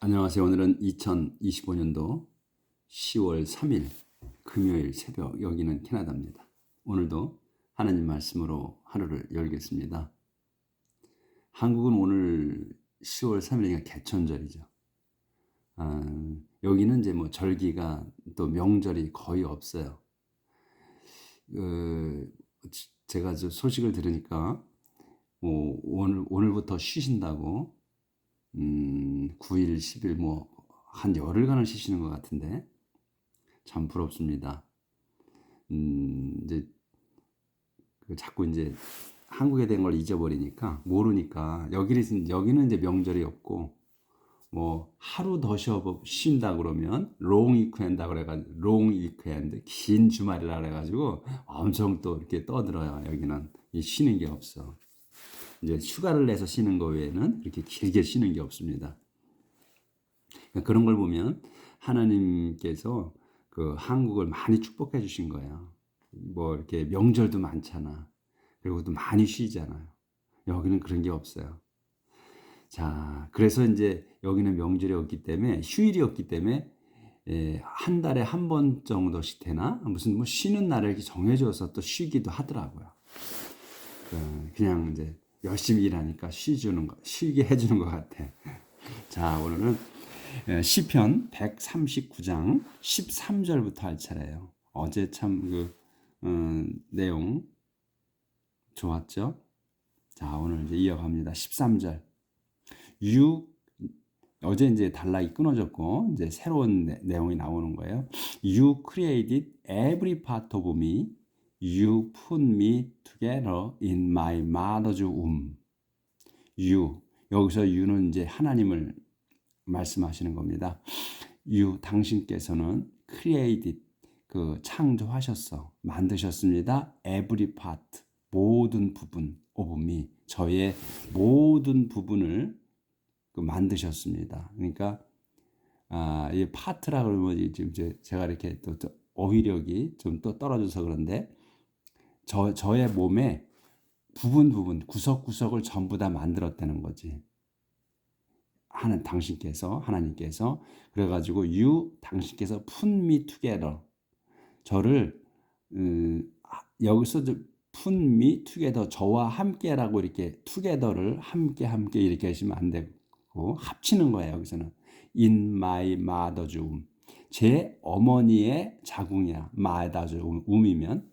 안녕하세요. 오늘은 2025년도 10월 3일 금요일 새벽, 여기는 캐나다입니다. 오늘도 하나님 말씀으로 하루를 열겠습니다. 한국은 오늘 10월 3일이니까 개천절이죠. 여기는 이제 뭐 절기가 또 명절이 거의 없어요. 제가 저 소식을 들으니까 뭐 오늘부터 쉬신다고 9일, 10일 뭐 한 열흘간을 쉬시는 것 같은데 참 부럽습니다. 이제 자꾸 이제 한국에 된 걸 잊어버리니까 모르니까 여기는 이제 명절이 없고 뭐 하루 더 쉰다 그러면 롱 위크엔드 그래가지고 롱 위크엔드 긴 주말이라 그래가지고 엄청 또 이렇게 떠들어요. 여기는 이 쉬는 게 없어. 이제 휴가를 내서 쉬는 거 외에는 이렇게 길게 쉬는 게 없습니다. 그러니까 그런 걸 보면 하나님께서 그 한국을 많이 축복해 주신 거예요. 뭐 이렇게 명절도 많잖아. 그리고 또 많이 쉬잖아요. 여기는 그런 게 없어요. 자, 그래서 이제 여기는 명절이 없기 때문에 휴일이 없기 때문에 한 달에 한 번 정도씩 되나 무슨 뭐 쉬는 날을 이렇게 정해줘서 또 쉬기도 하더라고요. 그냥 이제 열심히 일하니까 쉬게 해주는 것 같아. 자, 오늘은 시편 139장 13절부터 할 차례예요. 어제 참 내용 좋았죠? 자, 오늘 이제 이어갑니다. 13절. 어제 이제 단락이 끊어졌고 이제 새로운 내용이 나오는 거예요. You created every part of me. You put me together in my mother's womb. You. 여기서 you는 이제 하나님을 말씀하시는 겁니다. You 당신께서는 created 창조하셨어. 만드셨습니다. Every part. 모든 부분 of me. 저의 모든 부분을 만드셨습니다. 그러니까 이 파트라 그러면 지금 제가 이렇게 또 어휘력이 좀 또 떨어져서 그런데 저의 몸에 부분 구석구석을 전부 다 만들었다는 거지. 하나님께서 그래가지고 당신께서 put me together 저를 여기서 put me together 저와 함께라고 이렇게 together를 함께 이렇게 하시면 안 되고 합치는 거예요. 여기서는 in my mother's womb 제 어머니의 자궁이야. mother's womb이면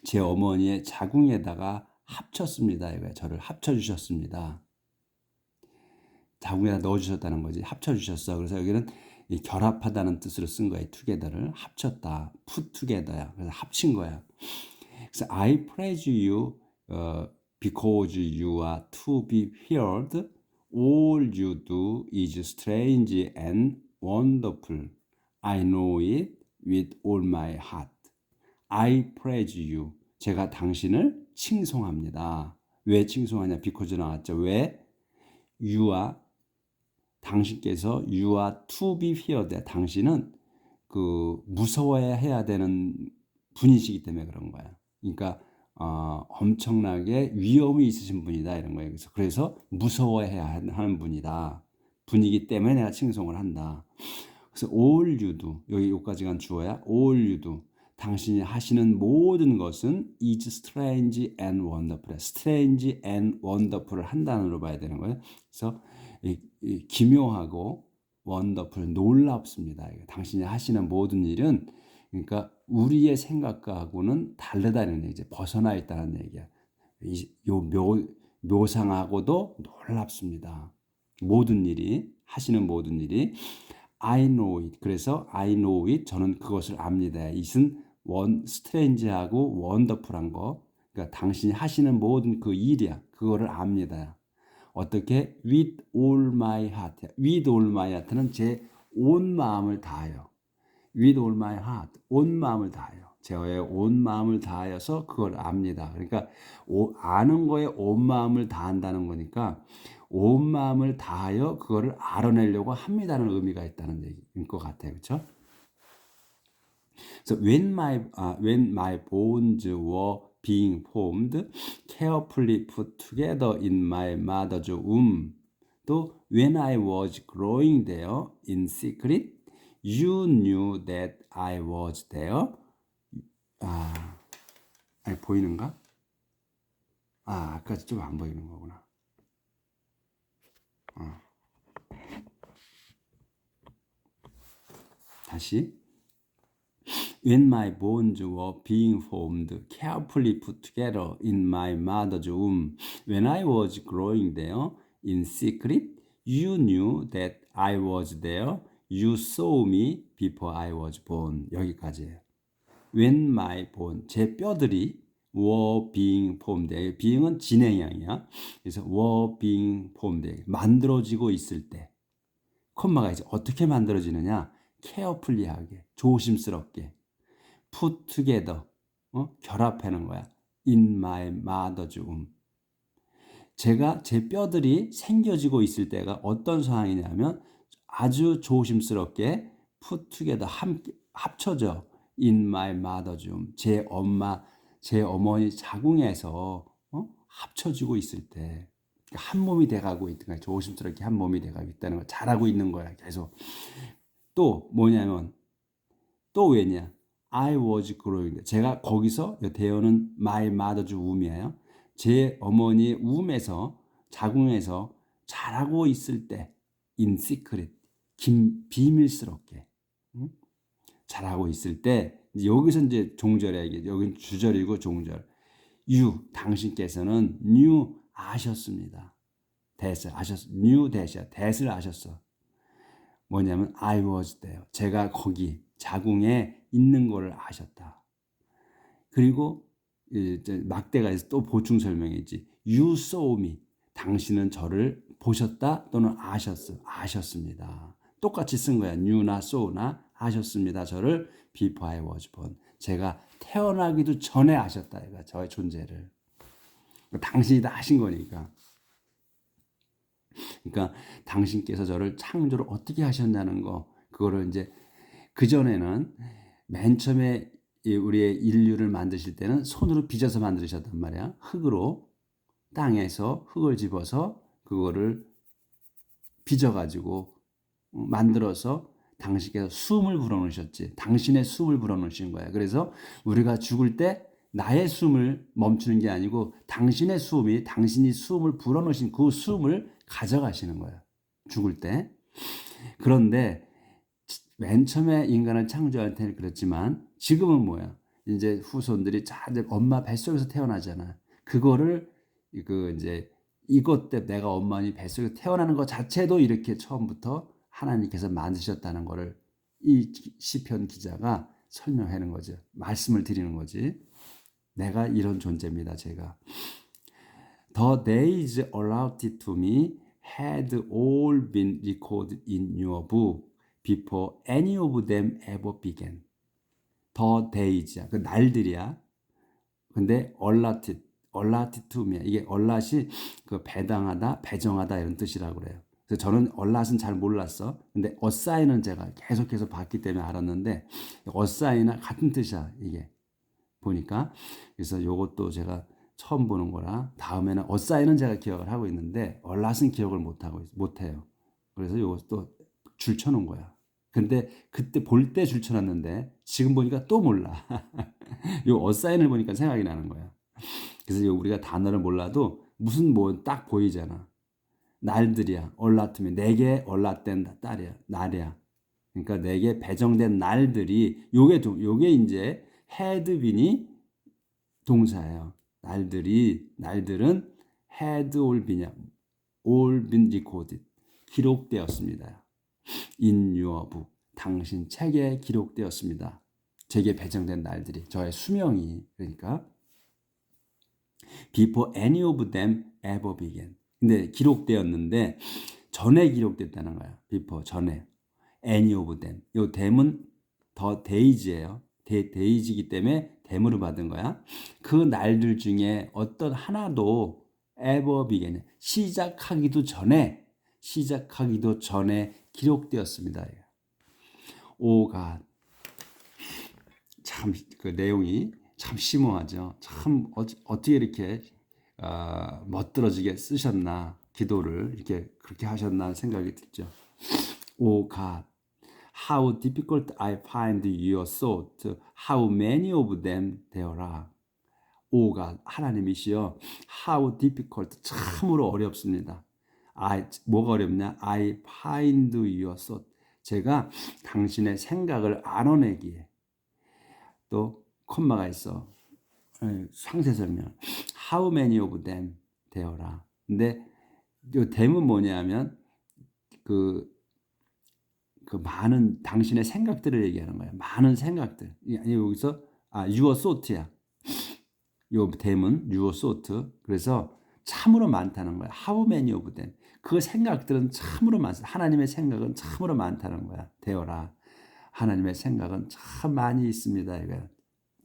제 어머니의 자궁에다가 합쳤습니다. 이거예요. 저를 합쳐주셨습니다. 자궁에다 넣어주셨다는 거지. 합쳐주셨어. 그래서 여기는 이 결합하다는 뜻으로 쓴 거예요. together를 합쳤다. put together야. 그래서 합친 거야. 그래서 I praise you because you are to be feared. All you do is strange and wonderful. I know it with all my heart. I praise you. 제가 당신을 칭송합니다. 왜 칭송하냐? because 나왔죠. 왜? You are 당신께서 you are to be feared. 당신은 무서워해야 되는 분이시기 때문에 그런 거야. 그러니까 엄청나게 위험이 있으신 분이다 이런 거예요. 그래서 무서워해야 하는 분이기 때문에 내가 칭송을 한다. 그래서 all you do 여기까지가 주어야 all you do 당신이 하시는 모든 것은 is strange and wonderful. strange and wonderful을 한 단어로 봐야 되는 거예요. 그래서 기묘하고 wonderful 놀랍습니다. 당신이 하시는 모든 일은 그러니까 우리의 생각하고는 다르다는 얘기죠. 벗어나 있다는 얘기야. 묘상하고도 놀랍습니다. 하시는 모든 일이 I know it. 그래서 I know it. 저는 그것을 압니다. it은 스트레인지하고 원더풀한 거. 그러니까 당신이 하시는 모든 그 일이야. 그거를 압니다. 어떻게? With all my heart. With all my heart는 제 온 마음을 다하여. With all my heart. 온 마음을 다하여. 제의 온 마음을 다하여서 그걸 압니다. 그러니까 아는 거에 온 마음을 다한다는 거니까 온 마음을 다하여 그거를 알아내려고 합니다는 의미가 있다는 얘기인 것 같아요. 그렇죠? So when my bones were being formed, carefully put together in my mother's womb, 또 when I was growing there in secret, you knew that I was there. 아니, 보이는가? 아까 좀 안 보이는 거구나. 다시. When my bones were being formed, carefully put together in my mother's womb, when I was growing there in secret, you knew that I was there. You saw me before I was born. 여기까지예요. When my bone, 제 뼈들이 were being formed. being은 진행형이야. 그래서 were being formed. 만들어지고 있을 때. 콤마가 이제 어떻게 만들어지느냐? carefully하게, 조심스럽게. put together, 결합하는 거야. in my mother's womb. 제가 제 뼈들이 생겨지고 있을 때가 어떤 상황이냐면 아주 조심스럽게 put together, 함께 합쳐져. in my mother's womb. 제 어머니 자궁에서 합쳐지고 있을 때 한 몸이 돼가고 있는 거야. 조심스럽게 한 몸이 돼가고 있다는 거 잘하고 있는 거야. 계속. 또 뭐냐면 또 왜냐? I was growing. 제가 거기서 대어는 my mother's womb이에요. 제 어머니 wom에서 자궁에서 자라고 있을 때 in secret, 비밀스럽게 자라고 있을 때 여기서 이제 종절이야. 여긴 주절이고 종절. you 당신께서는 knew 아셨습니다. that을 아셨. knew that이야. that을 아셨어. 뭐냐면 I was there. 제가 거기 자궁에 있는 거를 아셨다. 그리고 막대가에서 또 보충 설명했지. You saw me. 당신은 저를 보셨다 또는 아셨습니다. 똑같이 쓴 거야. knew나 saw나 아셨습니다. 저를 before I was born. 제가 태어나기도 전에 아셨다. 이거 저의 존재를. 당신이 다 하신 거니까. 그러니까 당신께서 저를 창조를 어떻게 하셨냐는 거, 그거를 이제 그전에는 맨 처음에 우리의 인류를 만드실 때는 손으로 빚어서 만드셨단 말이야. 흙으로 땅에서 흙을 집어서 그거를 빚어가지고 만들어서 당신께서 숨을 불어넣으셨지. 당신의 숨을 불어넣으신 거야. 그래서 우리가 죽을 때 나의 숨을 멈추는 게 아니고 당신의 숨이, 당신이 숨을 불어넣으신 그 숨을 가져가시는 거예요. 죽을 때. 그런데 맨 처음에 인간을 창조할 때는 그렇지만 지금은 뭐야? 이제 후손들이 이제 엄마 뱃속에서 태어나잖아. 그거를 이제 이것 때 내가 엄마니 뱃속에서 태어나는 것 자체도 이렇게 처음부터 하나님께서 만드셨다는 거를 이 시편 기자가 설명하는 거죠. 말씀을 드리는 거지. 내가 이런 존재입니다. 제가. The days allotted to me had all been recorded in your book before any of them ever began. The days야. 그 날들이야. 근데 allotted to me. 이게 allot이 그 배당하다, 배정하다 이런 뜻이라고 그래요. 그래서 저는 allot은 잘 몰랐어. 근데 assign은 제가 계속해서 봤기 때문에 알았는데 assign이나 같은 뜻이야. 이게 보니까. 그래서 요것도 제가 처음 보는 거라 다음에는 어사인은 제가 기억을 하고 있는데 얼랏은 기억을 못해요. 그래서 요것도 줄쳐놓은 거야. 근데 그때 볼 때 줄쳐놨는데 지금 보니까 또 몰라. 요 어사인을 보니까 생각이 나는 거야. 그래서 우리가 단어를 몰라도 무슨 뭐 딱 보이잖아. 날들이야. 얼라트면 내게 얼라된 딸이야. 날이야. 그러니까 내게 배정된 날들이 요게 이제 hadbeen이 동사예요. 날들은 had all been recorded. 기록되었습니다. In your book. 당신 책에 기록되었습니다. 제게 배정된 날들이 저의 수명이 그러니까 before any of them ever began. 근데 기록되었는데 전에 기록됐다는 거야. before 전에 any of them. 요 them은 더 days예요. 데이지이기 때문에 댐으로 받은 거야. 그 날들 중에 어떤 하나도 ever began 시작하기도 전에 기록되었습니다. 오가 참 그 내용이 참 심오하죠. 참 어떻게 이렇게 멋들어지게 쓰셨나. 기도를 이렇게 그렇게 하셨나 생각이 들죠. Oh God, how difficult I find your thought. How many of them there are. Oh God, 하나님이시여, how difficult, 참으로 어렵습니다. 뭐가 어렵냐? I find your thought. 제가 당신의 생각을 알아내기에. 또 콤마가 있어. 상세 설명. How many of them there are. 근데 이 them은 뭐냐면 그 많은 당신의 생각들을 얘기하는 거예요. 많은 생각들. 여기서 your thought야. 요 them은 your thought. 그래서 참으로 많다는 거야. How many of them. 그 생각들은 참으로 많다. 하나님의 생각은 참으로 많다는 거야. 되어라. 하나님의 생각은 참 많이 있습니다. 이거야.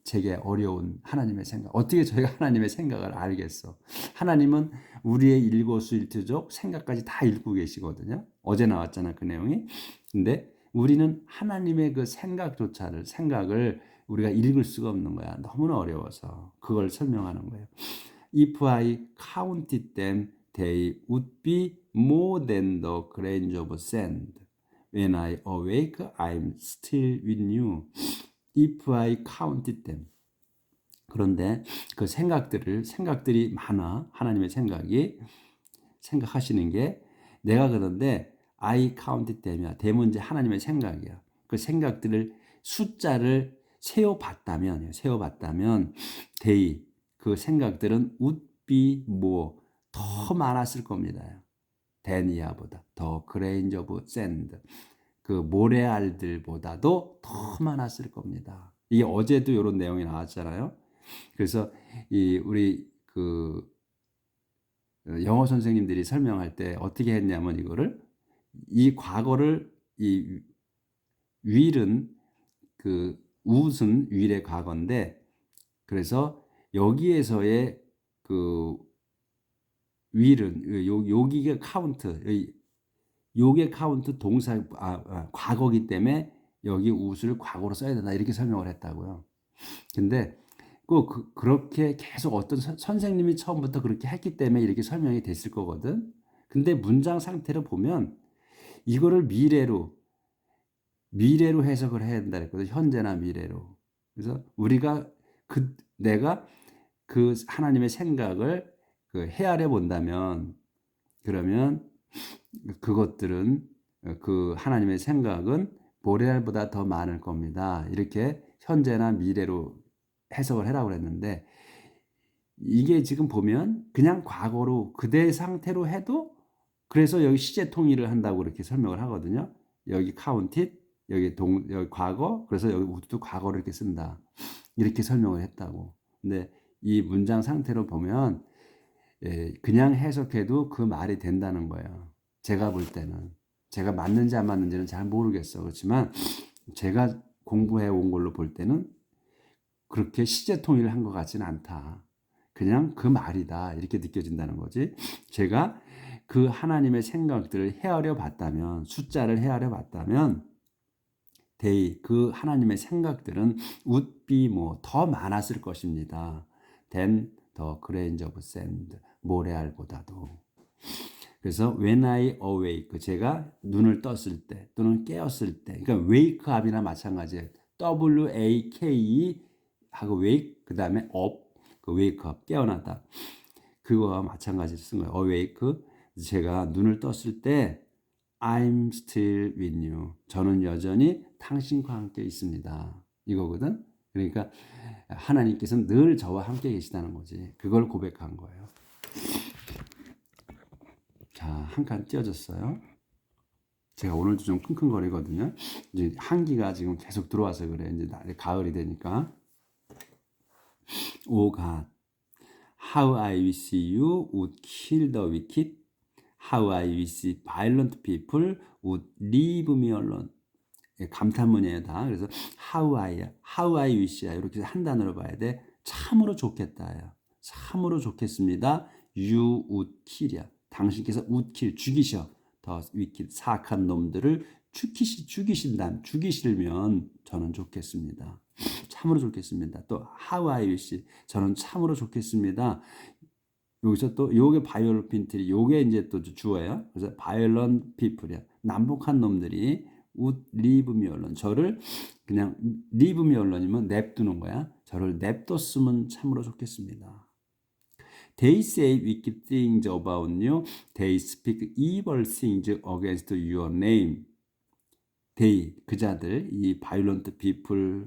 제게 어려운 하나님의 생각. 어떻게 저희가 하나님의 생각을 알겠어? 하나님은 우리의 일거수일투족 생각까지 다 읽고 계시거든요. 어제 나왔잖아, 그 내용이. 근데 우리는 하나님의 그 생각을 우리가 읽을 수가 없는 거야. 너무나 어려워서. 그걸 설명하는 거예요. If I counted them, they would be more than the grains of sand. When I awake, I'm still with you. If I counted them. 그런데 그 생각들이 많아. 하나님의 생각하시는 게 내가 그런데 I counted them이야. them은 이제 하나님의 생각이야. 그 생각들을 숫자를 세어봤다면 they 그 생각들은 would be more 더 많았을 겁니다. 데니아보다 더 grains of sand 그 모래알들보다도 더 많았을 겁니다. 이게 어제도 이런 내용이 나왔잖아요. 그래서 우리 영어 선생님들이 설명할 때 어떻게 했냐면 이 과거를 이 will은 woulds은 will의 과거인데 그래서 여기에서의 will은 여기가 카운트 요게 카운트 동사 과거기 때문에 여기 would을 과거로 써야 된다 이렇게 설명을 했다고요. 근데 그렇게 계속 어떤 선생님이 처음부터 그렇게 했기 때문에 이렇게 설명이 됐을 거거든. 근데 문장 상태를 보면 이거를 미래로 해석을 해야 된다 그랬거든. 현재나 미래로. 그래서 내가 그 하나님의 생각을 헤아려 본다면 그러면 그것들은 그 하나님의 생각은 모래알보다 더 많을 겁니다. 이렇게 현재나 미래로 해석을 해라고 그랬는데 이게 지금 보면 그냥 과거로 그대 상태로 해도 그래서 여기 시제 통일을 한다고 그렇게 설명을 하거든요. 여기 counted, 여기 과거, 그래서 여기 우도 과거를 이렇게 쓴다. 이렇게 설명을 했다고. 근데 이 문장 상태로 보면 그냥 해석해도 그 말이 된다는 거예요. 제가 볼 때는. 제가 맞는지 안 맞는지는 잘 모르겠어. 그렇지만 제가 공부해 온 걸로 볼 때는 그렇게 시제 통일을 한 것 같지는 않다. 그냥 그 말이다. 이렇게 느껴진다는 거지. 제가 그 하나님의 생각들을 헤아려 봤다면, 숫자를 헤아려 봤다면, 그 하나님의 생각들은 would be 더 많았을 것입니다. than the grains of sand. 모래알보다도. 그래서 when I awake, 제가 눈을 떴을 때 또는 깨었을 때, 그러니까 wake up이나 마찬가지예요. W-A-K-E 하고 wake, 그 다음에 up, wake up, 깨어나다. 그거와 마찬가지로 쓴 거예요. awake, 제가 눈을 떴을 때 I'm still with you. 저는 여전히 당신과 함께 있습니다. 이거거든. 그러니까 하나님께서는 늘 저와 함께 계시다는 거지. 그걸 고백한 거예요. 자, 한 칸 띄어졌어요. 제가 오늘도 좀 킁킁거리거든요. 이제 한기가 지금 계속 들어와서 그래. 이제 가을이 되니까. O God, how I wish you would kill the wicked. How I wish violent people would leave me alone. 감탄문이에요, 다. 그래서 how I wish야. 이렇게 한 단어로 봐야 돼. 참으로 좋겠다야. 참으로 좋겠습니다. You would kill이야. 당신께서 would kill, 죽이셔. 더 wicked, 사악한 놈들을 죽이시면 저는 좋겠습니다. 참으로 좋겠습니다. 또 how I wish, 저는 참으로 좋겠습니다. 여기서 또 요게 바이올ent people이 요게 이제 또 주어예요. 그래서 violent people이야. 난폭한 놈들이 would leave me alone. 저를 그냥 leave me alone이면 냅두는 거야. 저를 냅뒀으면 참으로 좋겠습니다. They say wicked things about you. They speak evil things against your name. They, 그자들, 이 violent people,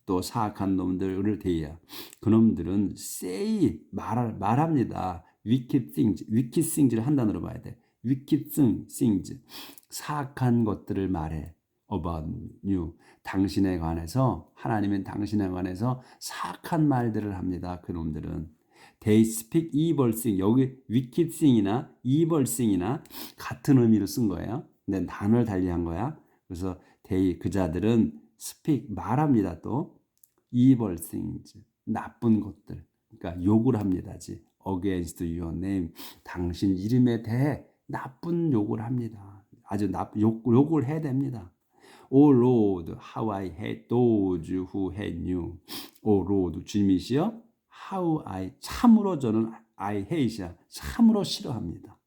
또 사악한 놈들을 대야. 그놈들은 say, 말합니다. wicked things를 한 단어로 봐야 돼. wicked things, 사악한 것들을 말해. about you, 당신에 관해서, 하나님은 당신에 관해서 사악한 말들을 합니다. 그놈들은. They speak evil thing. 여기 wicked thing이나 evil thing이나 같은 의미로 쓴 거예요. 근데 단어를 달리한 거야. 그래서 they, 그자들은 speak, 말합니다. 또 evil things, 나쁜 것들. 그러니까 욕을 합니다지. against your name, 당신 이름에 대해 나쁜 욕을 합니다. 아주 욕을 해야 됩니다. O Lord, how I hate those who hate you. O Lord, 주님이시여, how I, 참으로 저는 I hate야, 참으로 싫어합니다.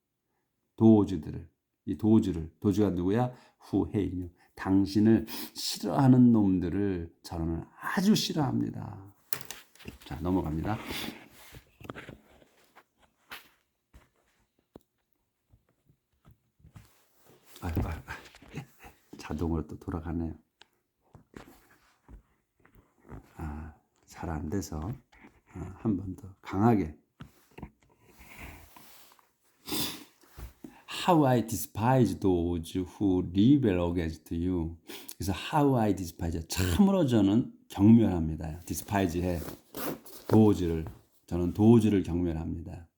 도주들을, 이 도주가 누구야? Who hate you. 당신을 싫어하는 놈들을 저는 아주 싫어합니다. 자, 넘어갑니다. 자동으로 또 돌아가네요. 잘 안 돼서 한 번 더 강하게. How I despise those who rebel against you. 그래서 how I despise, 참으로 저는 경멸합니다. despise 해. 저는 도주를 경멸합니다.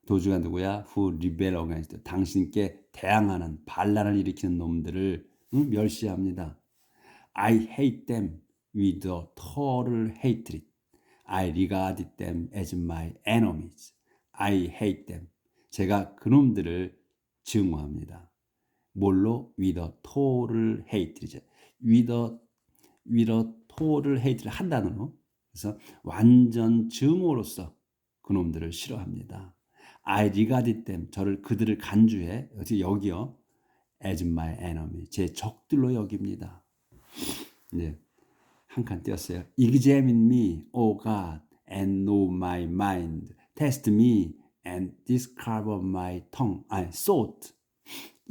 도주가 누구야? Who rebel against, 당신께 대항하는, 반란을 일으키는 놈들을 멸시합니다. I hate them with a total hatred. I regard them as my enemies. I hate them. 제가 그놈들을 증오합니다. 뭘로? With a total hatred. With a total hatred 한 단어로. 그래서 완전 증오로서 그놈들을 싫어합니다. I regard them. 그들을 간주해. 어떻게 여기요? As my enemy. 제 적들로 여깁니다. 네. 한 칸 띄었어요. Examine me, O God, and know my mind. Test me and discover my tongue. thought.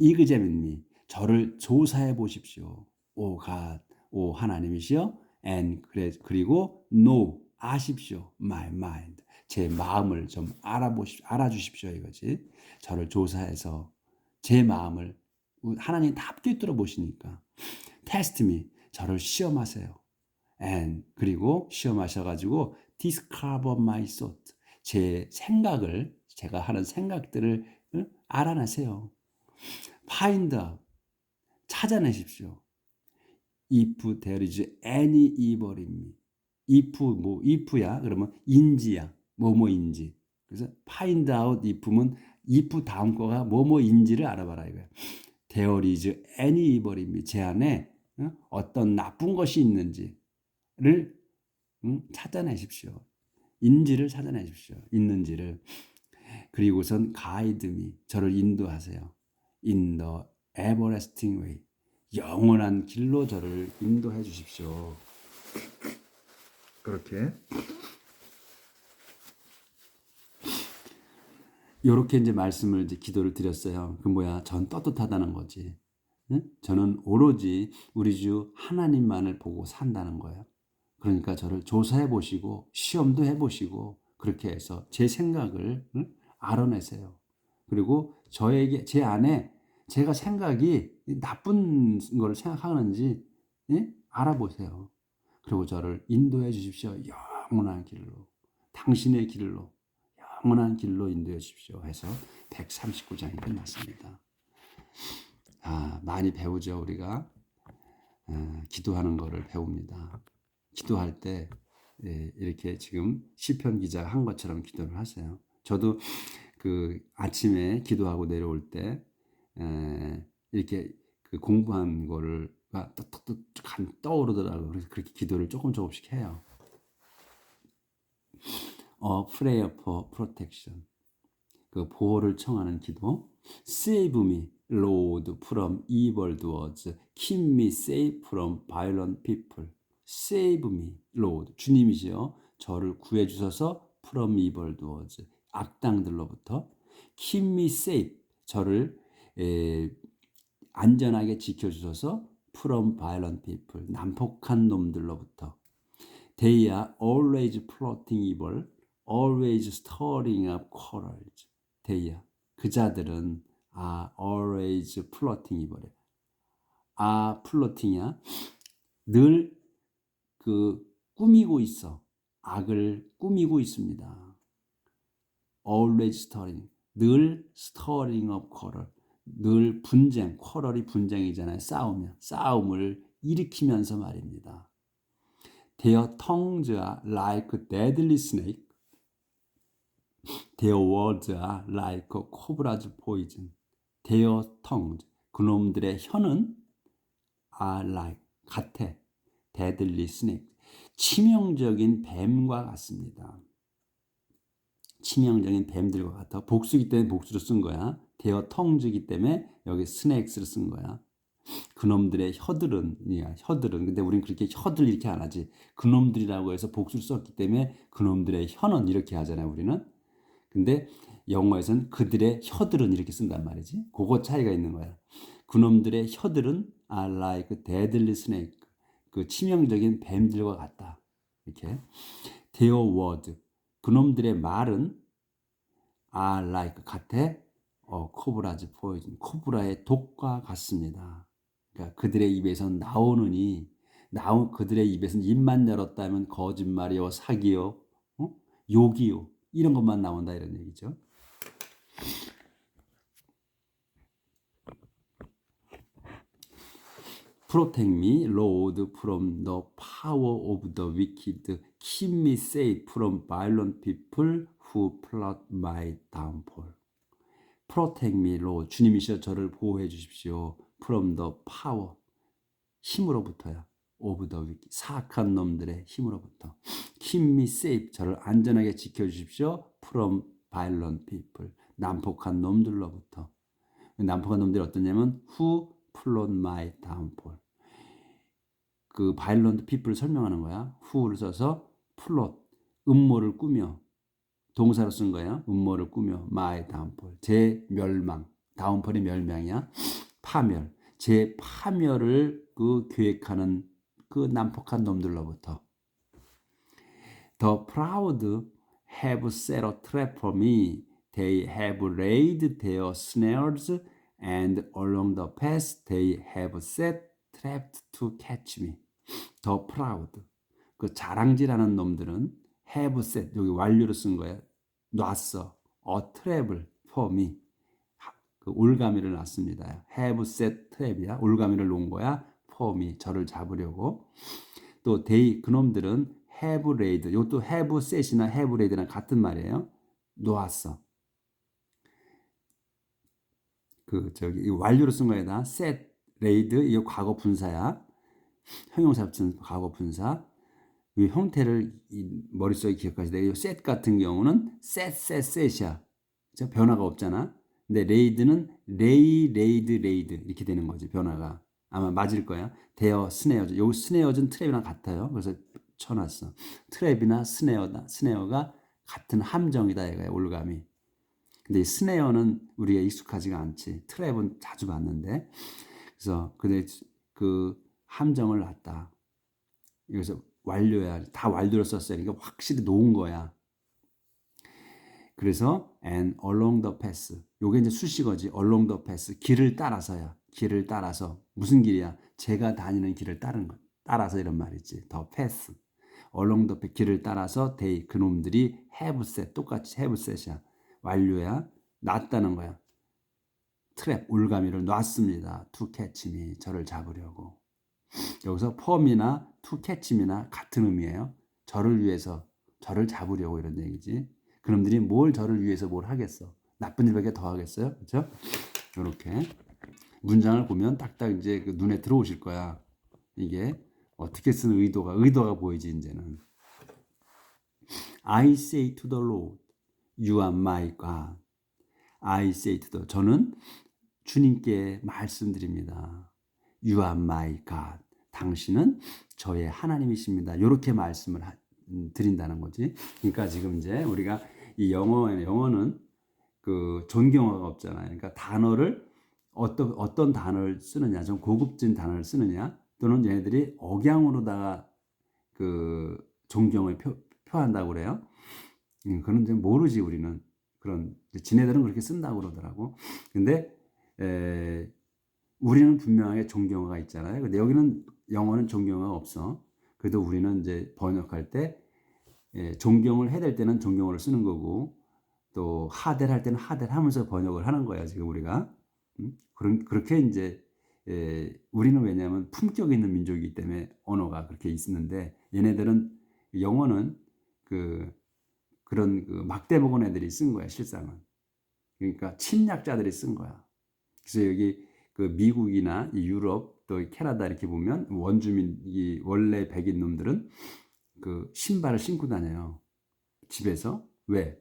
Examine me. 저를 조사해 보십시오. O God, 오 하나님이시여. And 그리고 know, 아십시오. My mind. 제 마음을 좀 알아주십시오 이거지. 저를 조사해서 제 마음을 하나님 다 꿰뚫어 보시니까. Test me. 저를 시험하세요. And 그리고 시험하셔가지고 discover my thought. 제 생각을, 제가 하는 생각들을 알아내세요. Find out. 찾아내십시오. If there is any evil in me. if야 그러면 인지야. 뭐뭐인지. 그래서 find out if면 if 다음 거가 뭐뭐인지를 알아봐라 이거야. There is any evil in me. 제 안에 어떤 나쁜 것이 있는지를 찾아내십시오. 인지를 찾아내십시오. 있는지를. 그리고선 guide me. 저를 인도하세요. In the everlasting way. 영원한 길로 저를 인도해 주십시오. 그렇게. 이렇게 이제 말씀을 이제 기도를 드렸어요. 그 뭐야? 전 떳떳하다는 거지. 응? 저는 오로지 우리 주 하나님만을 보고 산다는 거예요. 그러니까 저를 조사해 보시고 시험도 해 보시고 그렇게 해서 제 생각을 알아내세요. 그리고 저에게 제 안에 제가 생각이 나쁜 걸 생각하는지 알아보세요. 그리고 저를 인도해 주십시오. 영원한 길로, 당신의 길로, 영원한 길로 인도해 주십시오 해서 139장이 끝났습니다. 많이 배우죠. 우리가 기도하는 거를 배웁니다. 기도할 때 이렇게 지금 시편 기자가 한 것처럼 기도를 하세요. 저도 그 아침에 기도하고 내려올 때 이렇게 그 공부한 거를 뚝뚝뚝 떠오르더라고요. 그래서 그렇게 기도를 조금씩 해요. Prayer for protection. 그 보호를 청하는 기도. Save me, Lord, from evil doers. Keep me safe from violent people. Save me, Lord. 주님이시여 저를 구해 주셔서 from evil doers. 악당들로부터. Keep me safe. 저를 안전하게 지켜 주셔서 from violent people. 난폭한 놈들로부터. They are always plotting evil, always stirring up quarrels. They are. 그 자들은 are always plotting evil. plotting이야. 늘 그 꾸미고 있어. 악을 꾸미고 있습니다. Always stirring. 늘 stirring up quarrel. 늘 분쟁. quarrel이 분쟁이잖아요. 싸움을 일으키면서 말입니다. Their tongues are like deadly snake. Their words are like cobra's poison. Their tongues, 그놈들의 혀는 are like, 같아. deadly snake, 치명적인 뱀과 같습니다. 치명적인 뱀들과 같아. 복수기 때문에 복수로 쓴 거야. Their tongues이기 때문에 여기 snakes를 쓴 거야. 그놈들의 혀들은 근데 우린 그렇게 혀들 이렇게 안 하지. 그놈들이라고 해서 복수를 썼기 때문에 그놈들의 혀는 이렇게 하잖아요, 우리는. 근데 영어에서는 그들의 혀들은 이렇게 쓴단 말이지. 그거 차이가 있는 거야. 그놈들의 혀들은 are like deadly snake. 그 치명적인 뱀들과 같다. 이렇게. Their word. 그놈들의 말은 are like 같아. cobra's poison. 코브라의 독과 같습니다. 그러니까 그들의 입에서 그들의 입에서는 입만 열었다면 거짓말이요, 사기요, 욕이요, 이런 것만 나온다 이런 얘기죠. Protect me, Lord, from the power of the wicked. Keep me safe from violent people who plot my downfall. Protect me, Lord. 주님이시여 저를 보호해 주십시오. From the power. 힘으로부터야. Of the wicked. 사악한 놈들의 힘으로부터. Keep me safe. 저를 안전하게 지켜주십시오. From violent people. 난폭한 놈들로부터. 난폭한 놈들이 어떠냐면 who plot my downfall. 그 violent people을 설명하는 거야. who를 써서 plot. 음모를 꾸며. 동사로 쓴 거야. 음모를 꾸며 my downfall. 제 멸망. downfall이 멸망이야. 파멸. 제 파멸을 그 계획하는 그 난폭한 놈들로부터. The proud have set a trap for me. They have laid their snares and along the path they have set traps to catch me. The proud. 그 자랑질하는 놈들은 have set. 여기 완료로 쓴 거야. 놨어. A trap을 for me. 그 올가미를 놨습니다. have set trap이야. 올가미를 놓은 거야. for me. 저를 잡으려고. 또 they 그놈들은 have laid. 이것도 have set이나 have laid랑 같은 말이에요. 놓았어. 이 완료로 쓴 거에다 set, laid 이거 과거 분사야. 형용사 붙인 과거 분사. 이 형태를 머릿속에 기억하셔야 돼요. set 같은 경우는 set이야. 변화가 없잖아. 근데 laid는 laid 이렇게 되는 거지. 변화가. 아마 맞을 거야. their snares. 여기 snares는 트랩이랑 같아요. 그래서 쳐놨어. 트랩이나 스네어가 같은 함정이다 이거야. 올감이. 근데 이 스네어는 우리가 익숙하지가 않지. 트랩은 자주 봤는데. 그래서 근데 그 함정을 놨다. 여기서 완료야. 다 완료로 썼어요. 그러니까 확실히 놓은 거야. 그래서 and along the path. 요게 이제 수식어지. along the path. 길을 따라서야. 길을 따라서. 무슨 길이야? 제가 다니는 길을 따라서 이런 말이지. the path. along the path. 길을 따라서 they 그놈들이 have set. 똑같이 have set이야. 완료야. 놨다는 거야. 트랩, 올가미를 놨습니다. to catch me. 저를 잡으려고. 여기서 form이나 to catch me나 같은 의미예요. 저를 위해서, 저를 잡으려고 이런 얘기지. 그놈들이 저를 위해서 뭘 하겠어. 나쁜 일밖에 더 하겠어요. 그렇죠? 이렇게 문장을 보면 딱딱 이제 그 눈에 들어오실 거야. 이게 어떻게 쓰는 의도가 보이지 이제는. I say to the Lord, you are my God. I say to the 저는 주님께 말씀드립니다. You are my God. 당신은 저의 하나님이십니다. 이렇게 말씀을 드린다는 거지. 그러니까 지금 이제 우리가 이 영어는 그 존경어가 없잖아요. 그러니까 단어를 어떤 단어를 쓰느냐, 좀 고급진 단어를 쓰느냐, 또는 얘네들이 억양으로다가 그 존경을 표한다고 그래요. 그런 좀 모르지 우리는. 그런 지네들은 그렇게 쓴다고 그러더라고. 근데 우리는 분명하게 존경어가 있잖아요. 근데 여기는 영어는 존경어가 없어. 그래도 우리는 이제 번역할 때 존경을 해야 될 때는 존경어를 쓰는 거고, 또 하대를 할 때는 하대를 하면서 번역을 하는 거야 지금 우리가. 그렇게 이제 우리는 왜냐하면 품격 있는 민족이기 때문에 언어가 그렇게 있는데, 얘네들은 영어는 그런 막대 먹은 애들이 쓴 거야 실상은. 그러니까 침략자들이 쓴 거야. 그래서 여기 그 미국이나 유럽 또 캐나다 이렇게 보면 원주민 이 원래 백인 놈들은 그 신발을 신고 다녀요 집에서. 왜?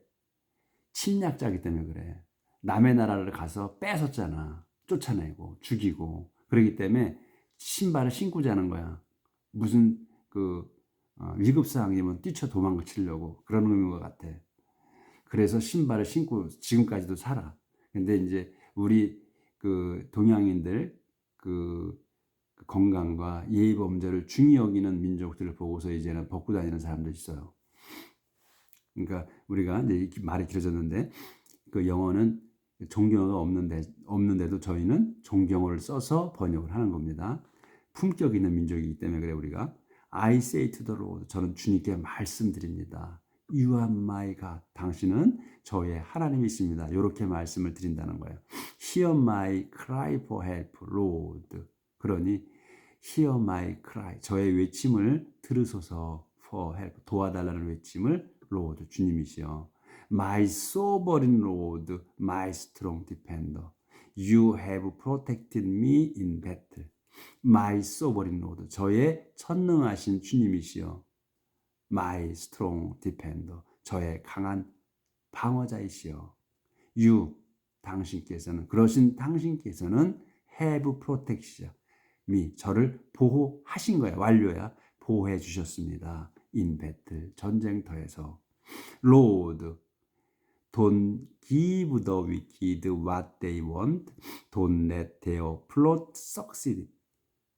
침략자이기 때문에 그래. 남의 나라를 가서 뺏었잖아. 쫓아내고 죽이고. 그렇기 때문에 신발을 신고 자는 거야. 무슨 위급 상황이면 뛰쳐 도망치려고 그런 의미인 것 같아. 그래서 신발을 신고 지금까지도 살아. 근데 이제 우리 그 동양인들 그 건강과 예의 범절을 중히 여기는 민족들을 보고서 이제는 벗고 다니는 사람도 있어요. 그러니까 우리가 이제 말이 길어졌는데, 그 영어는 존경어가 없는데도 저희는 존경어를 써서 번역을 하는 겁니다. 품격 있는 민족이기 때문에 그래 우리가. I say to the Lord. 저는 주님께 말씀드립니다. You are my God. 당신은 저의 하나님이십니다. 이렇게 말씀을 드린다는 거예요. Hear my cry for help, Lord. 그러니 Hear my cry. 저의 외침을 들으소서. For help. 도와달라는 외침을 Lord. 주님이시여. My sovereign Lord, my strong defender. You have protected me in battle. My sovereign Lord. 저의 천능하신 주님이시여. My strong defender. 저의 강한 방어자이시여. You. 당신께서는, 그러신 당신께서는 have protected me. 저를 보호하신 거야. 완료야. 보호해 주셨습니다. In battle. 전쟁터에서. Lord. Don't give the wicked what they want. Don't let their plot succeed.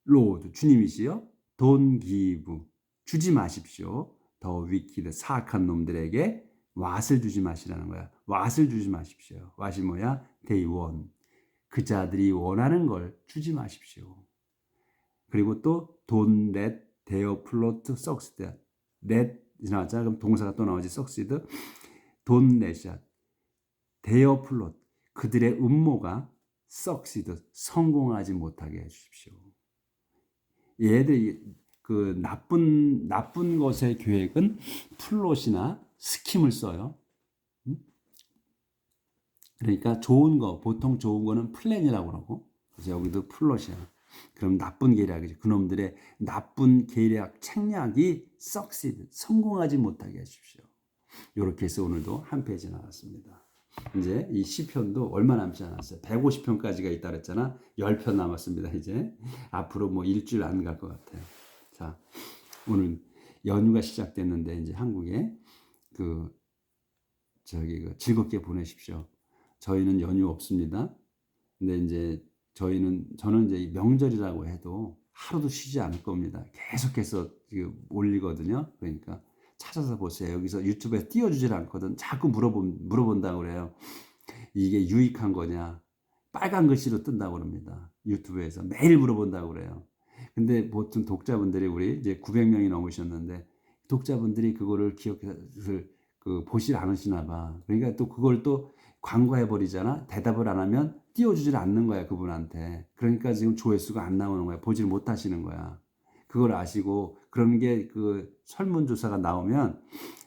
Lord, 주님이시여. Don't give. 주지 마십시오. The wicked, 사악한 놈들에게 what을 주지 마시라는 거야. what을 주지 마십시오. what이 뭐야? They want. 그 자들이 원하는 걸 주지 마십시오. 그리고 또 don't let their plot succeed. let 지나자 그럼 동사가 또 나오지. succeed. don't let their plot. 그들의 음모가 succeed. 성공하지 못하게 해주십시오. 얘들 그 나쁜 것의 계획은 플롯이나 스킴을 써요. 그러니까 좋은 거, 보통 좋은 거는 플랜이라고 그러고, 그래서 여기도 플롯이야. 그럼 나쁜 계략이죠. 그놈들의 나쁜 계략, 책략이 succeed, 성공하지 못하게 해주십시오. 이렇게 해서 오늘도 한 페이지 나왔습니다. 이제 이 시편도 얼마 남지 않았어요. 150편까지가 있다 그랬잖아. 10편 남았습니다. 이제 앞으로 뭐 일주일 안 갈 것 같아요. 자, 오늘 연휴가 시작됐는데 이제 한국에 즐겁게 보내십시오. 저희는 연휴 없습니다. 근데 이제 저는 이제 명절이라고 해도 하루도 쉬지 않을 겁니다. 계속해서 지금 올리거든요. 그러니까 찾아서 보세요. 여기서 유튜브에 띄워주질 않거든. 자꾸 물어본다고 그래요. 이게 유익한 거냐? 빨간 글씨로 뜬다고 그럽니다. 유튜브에서 매일 물어본다고 그래요. 근데 보통 독자분들이 우리 이제 900명이 넘으셨는데 독자분들이 그거를 보질 않으시나 봐. 그러니까 또 그걸 또 광고해 버리잖아. 대답을 안 하면 띄워주질 않는 거야 그분한테. 그러니까 지금 조회수가 안 나오는 거야. 보질 못하시는 거야. 그걸 아시고 그런 게 설문조사가 나오면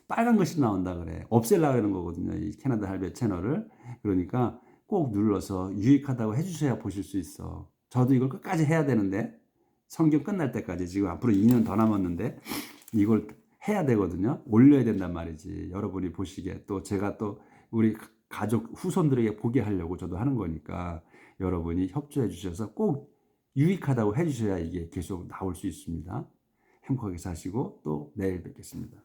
빨간 글씨 나온다 그래. 없애려고 하는 거거든요. 이 캐나다 할배 채널을. 그러니까 꼭 눌러서 유익하다고 해주셔야 보실 수 있어. 저도 이걸 끝까지 해야 되는데 성경 끝날 때까지 지금 앞으로 2년 더 남았는데 이걸 해야 되거든요. 올려야 된단 말이지. 여러분이 보시기에 또 제가 또 우리 가족 후손들에게 보게 하려고 저도 하는 거니까 여러분이 협조해 주셔서 꼭 유익하다고 해 주셔야 이게 계속 나올 수 있습니다. 행복하게 사시고 또 내일 뵙겠습니다.